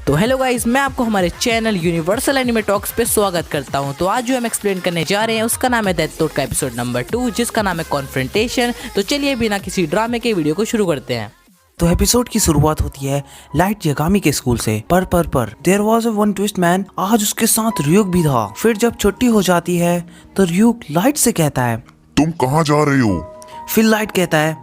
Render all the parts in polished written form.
तो hello guys, मैं आपको हमारे चैनल यूनिवर्सल एनिमे टॉक्स पे स्वागत करता हूं। तो आज जो हम एक्सप्लेन करने जा रहे हैं उसका नाम है डेथ नोट का एपिसोड नंबर 2, जिसका नाम है कॉन्फ्रंटेशन। तो चलिए बिना किसी ड्रामे के वीडियो को शुरू करते हैं। तो एपिसोड की शुरुआत होती है लाइट यागामी के स्कूल से। पर there was a one twist man. आज उसके साथ रियुक भी था। फिर जब छुट्टी हो जाती है तो रियुक लाइट से कहता है, तुम कहाँ जा रही हो? फिर लाइट कहता है,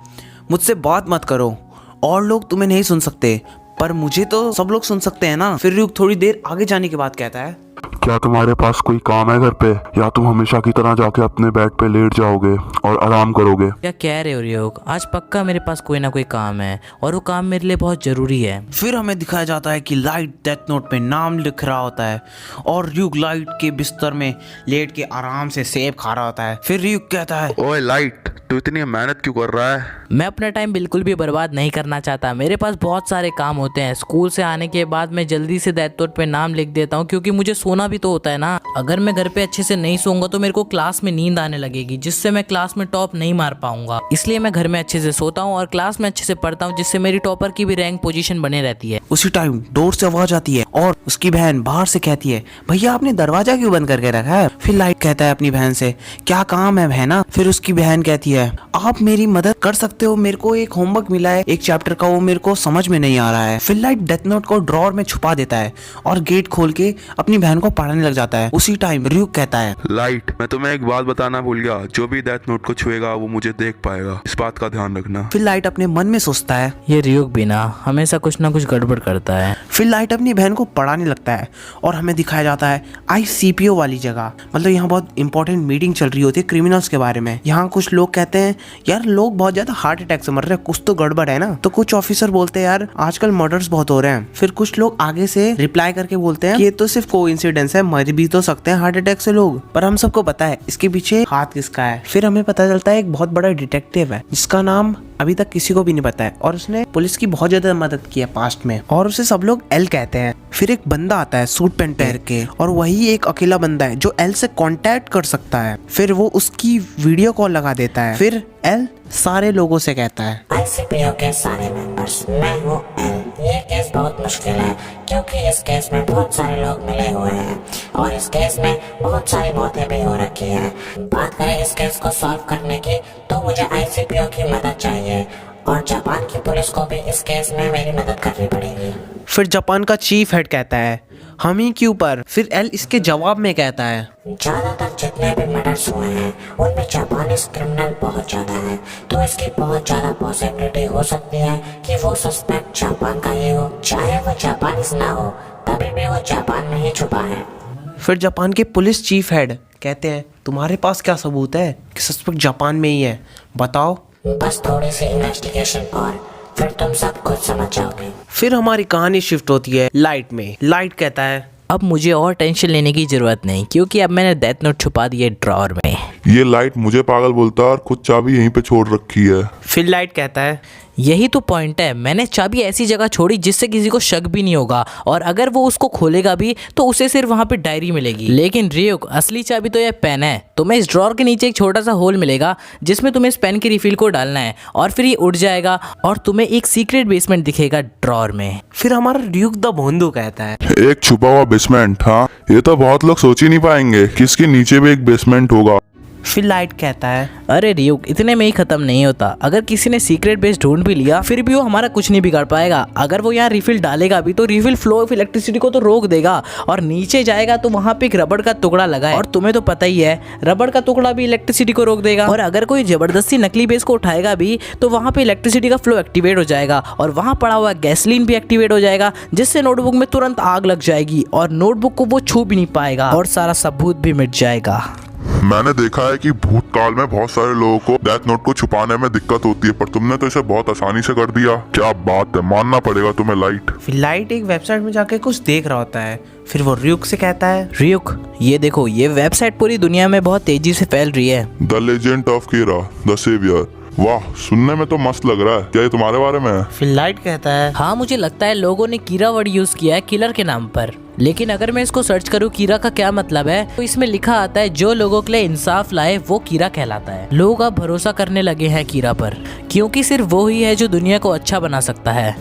मुझसे बात मत करो, और लोग तुम्हें नहीं सुन सकते, पर मुझे तो सब लोग सुन सकते हैं ना। फिर रियुक थोड़ी देर आगे जाने के बाद कहता है, क्या तुम्हारे पास कोई काम है घर पे, या तुम हमेशा की तरह जाके अपने बेड पे लेट जाओगे और आराम करोगे? क्या कह रहे हो रियुक? आज पक्का मेरे पास कोई ना कोई काम है, और वो काम मेरे लिए बहुत जरूरी है। फिर हमें दिखाया जाता है कि लाइट डेथ नोट पे नाम लिख रहा होता है और रियुक लाइट के बिस्तर में लेट के आराम से सेब खा रहा होता है। फिर रियुक कहता है, ओए लाइट, तू इतनी मेहनत क्यों कर रहा है? मैं अपना टाइम बिल्कुल भी बर्बाद नहीं करना चाहता। मेरे पास बहुत सारे काम होते हैं। स्कूल से आने के बाद मैं जल्दी से डेथ नोट पे नाम लिख देता हूँ, क्योंकि मुझे सोना भी तो होता है ना। अगर मैं घर पे अच्छे से नहीं सोऊंगा तो मेरे को क्लास में नींद आने लगेगी, जिससे मैं क्लास में टॉप नहीं मार पाऊंगा। इसलिए मैं घर में अच्छे से सोता हूँ और क्लास में अच्छे से पढ़ता हूँ, जिससे मेरी टॉपर की भी रैंक पोजीशन बने रहती है। उसी टाइम डोर से आवाज आती है और उसकी बहन बाहर से कहती है, भैया आपने दरवाजा क्यों बंद करके रखा है? फिर लाइट कहता है अपनी बहन से, क्या काम है बहना? फिर उसकी बहन कहती है, आप मेरी मदद कर सकते हो, मेरे को एक होमवर्क मिला है एक चैप्टर का, वो मेरे को समझ में नहीं आ रहा है। फिर लाइट डेथ नोट को ड्रॉर में छुपा देता है और गेट खोल के अपनी बहन को पढ़ाने लग जाता है। उसी टाइम रियुक कहता है, लाइट, मैं तुम्हें एक बात बताना भूल गया, जो भी डेथ नोट को छुएगा वो मुझे देख पाएगा, इस बात का ध्यान रखना। फिर लाइट अपने मन में सोचता है, ये रियुक भी ना हमेशा कुछ ना कुछ गड़बड़ करता है। फिर लाइट अपनी बहन को पढ़ाने लगता है और हमें दिखाया जाता है ICPO वाली जगह। मतलब यहाँ बहुत इंपॉर्टेंट मीटिंग चल रही होती है क्रिमिनल्स के बारे में। यहाँ कुछ लोग कहते हैं, यार लोग बहुत ज्यादा हार्ट अटैक से मर रहे हैं, कुछ तो गड़बड़ है ना। तो कुछ ऑफिसर बोलते हैं, यार आजकल मर्डर्स बहुत हो रहे हैं। फिर कुछ लोग आगे से रिप्लाई करके बोलते हैं कि ये तो सिर्फ कोइंसिडेंस है, मर भी तो सकते हैं हार्ट अटैक से लोग, पर हम सबको पता है इसके पीछे हाथ किसका है। फिर हमें पता चलता है एक बहुत बड़ा डिटेक्टिव है जिसका नाम अभी तक किसी को भी नहीं पता है, और उसने पुलिस की बहुत ज्यादा मदद की है पास्ट में, और उसे सब लोग एल कहते हैं। फिर एक बंदा आता है सूट पैंट पहन के, और वही एक अकेला बंदा है जो एल से कांटेक्ट कर सकता है। फिर वो उसकी वीडियो कॉल लगा देता है। फिर एल सारे लोगों से कहता है, ICPO के सारे मेंबर्स, मैं हूँ एल। ये केस बहुत मुश्किल है, क्योंकि इस केस में बहुत सारे लोग मिले हुए हैं, और इस केस में बहुत सारी मौतें भी हो रखी हैं। बात करें इस केस को सॉल्व करने की, तो मुझे ICPO की मदद चाहिए, और जापान की पुलिस को भी इस केस में मेरी मदद करनी पड़ेगी। फिर जापान का चीफ हेड कहता है, हम ही क्यों पर? फिर एल इसके जवाब में कहता है, ज्यादातर जितने भी मर्डर्स हुए हैं उनमें जापानीज क्रिमिनल बहुत ज्यादा है, तो इसकी बहुत ज्यादा पॉसिबिलिटी हो सकती है कि वो सस्पेक्ट जापान का ही हो, चाहे वो जापानीज ना हो, तभी भी वो जापान में ही छुपा है। फिर जापान के पुलिस चीफ हेड कहते हैं, तुम्हारे पास क्या सबूत है कि सस्पेक्ट जापान में ही है? बताओ। बस थोड़ी सी इन्वेस्टिगेशन और फिर तुम सब कुछ समझ जाओगे। फिर हमारी कहानी शिफ्ट होती है लाइट में। लाइट कहता है, अब मुझे और टेंशन लेने की जरूरत नहीं, क्योंकि अब मैंने डेथ नोट छुपा दिए ड्रॉर में। ये लाइट मुझे पागल बोलता है और खुद चाबी यहीं पे छोड़ रखी है। फिर लाइट कहता है, यही तो पॉइंट है, मैंने चाबी ऐसी जगह छोड़ी जिससे किसी को शक भी नहीं होगा, और अगर वो उसको खोलेगा भी तो उसे सिर्फ वहाँ पे डायरी मिलेगी। लेकिन रियुक, असली चाबी तो यह पेन है। तुम्हें इस ड्रॉर के नीचे एक छोटा सा होल मिलेगा जिसमें तुम्हें इस पेन की रिफिल को डालना है, और फिर ये उड़ जाएगा और तुम्हें एक सीक्रेट बेसमेंट दिखेगा ड्रॉर में। फिर हमारा रियुक द भोंदू कहता है, एक छुपा हुआ बेसमेंट? हाँ, ये तो बहुत लोग सोच ही नहीं पाएंगे कि इसके नीचे भी एक बेसमेंट होगा। फिर लाइट कहता है, अरे रियुक, इतने में ही खत्म नहीं होता। अगर किसी ने सीक्रेट बेस ढूंढ भी लिया, फिर भी वो हमारा कुछ नहीं बिगाड़ पाएगा। अगर वो यहाँ रिफिल डालेगा भी तो रिफिल फ्लो ऑफ इलेक्ट्रिसिटी को तो रोक देगा, और नीचे जाएगा तो वहाँ पे एक रबड़ का टुकड़ा लगा है, और तुम्हें तो पता ही है रबड़ का टुकड़ा भी इलेक्ट्रिसिटी को रोक देगा। और अगर कोई जबरदस्ती नकली बेस को उठाएगा भी तो वहाँ पे इलेक्ट्रिसिटी का फ्लो एक्टिवेट हो जाएगा, और वहाँ पड़ा हुआ गैसोलीन भी एक्टिवेट हो जाएगा, जिससे नोटबुक में तुरंत आग लग जाएगी और नोटबुक को वो छू भी नहीं पाएगा, और सारा सबूत भी मिट जाएगा। मैंने देखा है कि भूतकाल में बहुत सारे लोगों को डेथ नोट को छुपाने में दिक्कत होती है, पर तुमने तो इसे बहुत आसानी से कर दिया। क्या बात है, मानना पड़ेगा तुम्हें लाइट। फिर लाइट एक वेबसाइट में जाके कुछ देख रहा होता है। फिर वो रियुक से कहता है, रियुक, ये देखो, ये वेबसाइट पूरी दुनिया में बहुत तेजी से फैल रही है। The legend of Kira the saviour. वाह, सुनने में तो मस्त लग रहा है। क्या ये तुम्हारे बारे में है? फिर लाइट कहता है, हाँ, मुझे लगता है लोगों ने कीरा वर्ड यूज किया है किलर के नाम पर। लेकिन अगर मैं इसको सर्च करूँ कीरा का क्या मतलब है, तो इसमें लिखा आता है जो लोगों के लिए इंसाफ लाए वो कीरा कहलाता है। लोग अब भरोसा करने लगे हैं कीरा पर, क्योंकि सिर्फ वो ही है जो दुनिया को अच्छा बना सकता है।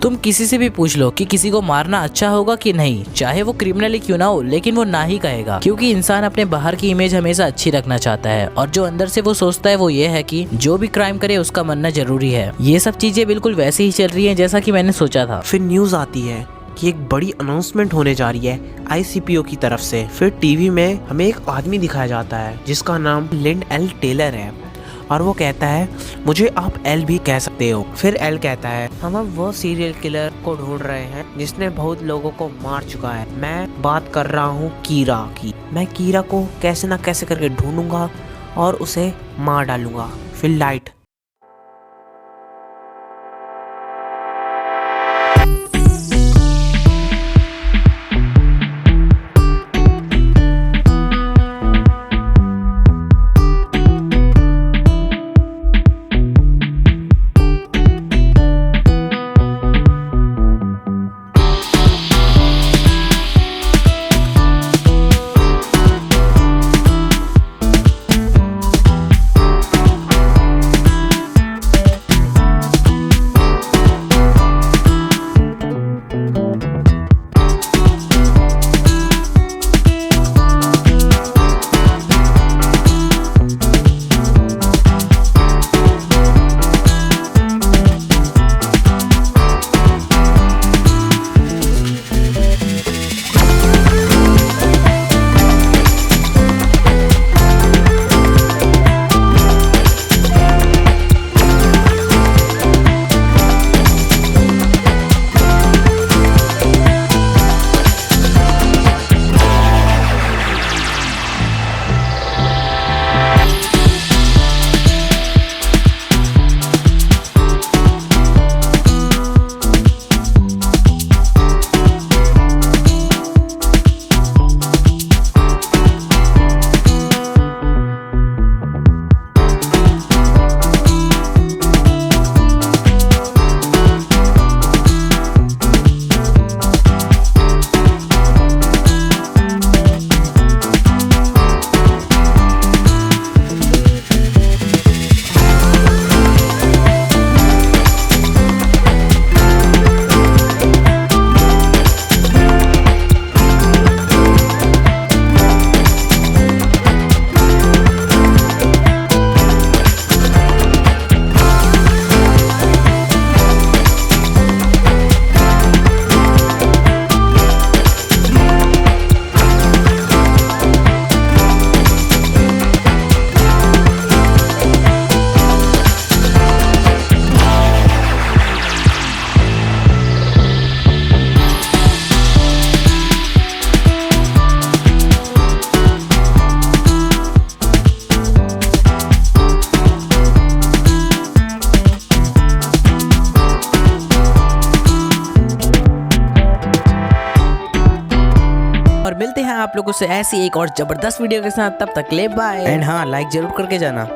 तुम किसी से भी पूछ लो कि किसी को मारना अच्छा होगा कि नहीं, चाहे वो क्रिमिनल ही क्यों ना हो, लेकिन वो ना ही कहेगा, क्योंकि इंसान अपने बाहर की इमेज हमेशा अच्छी रखना चाहता है और जो अंदर से वो सोचता है वो ये है कि जो भी क्राइम करे उसका मरना जरूरी है। ये सब चीजें बिल्कुल वैसे ही चल रही है जैसा कि मैंने सोचा था। फिर न्यूज आती है कि एक बड़ी अनाउंसमेंट होने जा रही है ICPO की तरफ से। फिर टीवी में हमें एक आदमी दिखाया जाता है जिसका नाम लिंड एल टेलर है और वो कहता है मुझे आप एल भी कह सकते हो। फिर एल कहता है हम अब वो सीरियल किलर को ढूंढ रहे हैं जिसने बहुत लोगों को मार चुका है। मैं बात कर रहा हूँ कीरा की। मैं कीरा को कैसे ना कैसे करके ढूंढूंगा और उसे मार डालूंगा। फिर लाइट। और मिलते हैं आप लोगों से ऐसी एक और जबरदस्त वीडियो के साथ। तब तक ले बाय। एंड हाँ, लाइक जरूर करके जाना।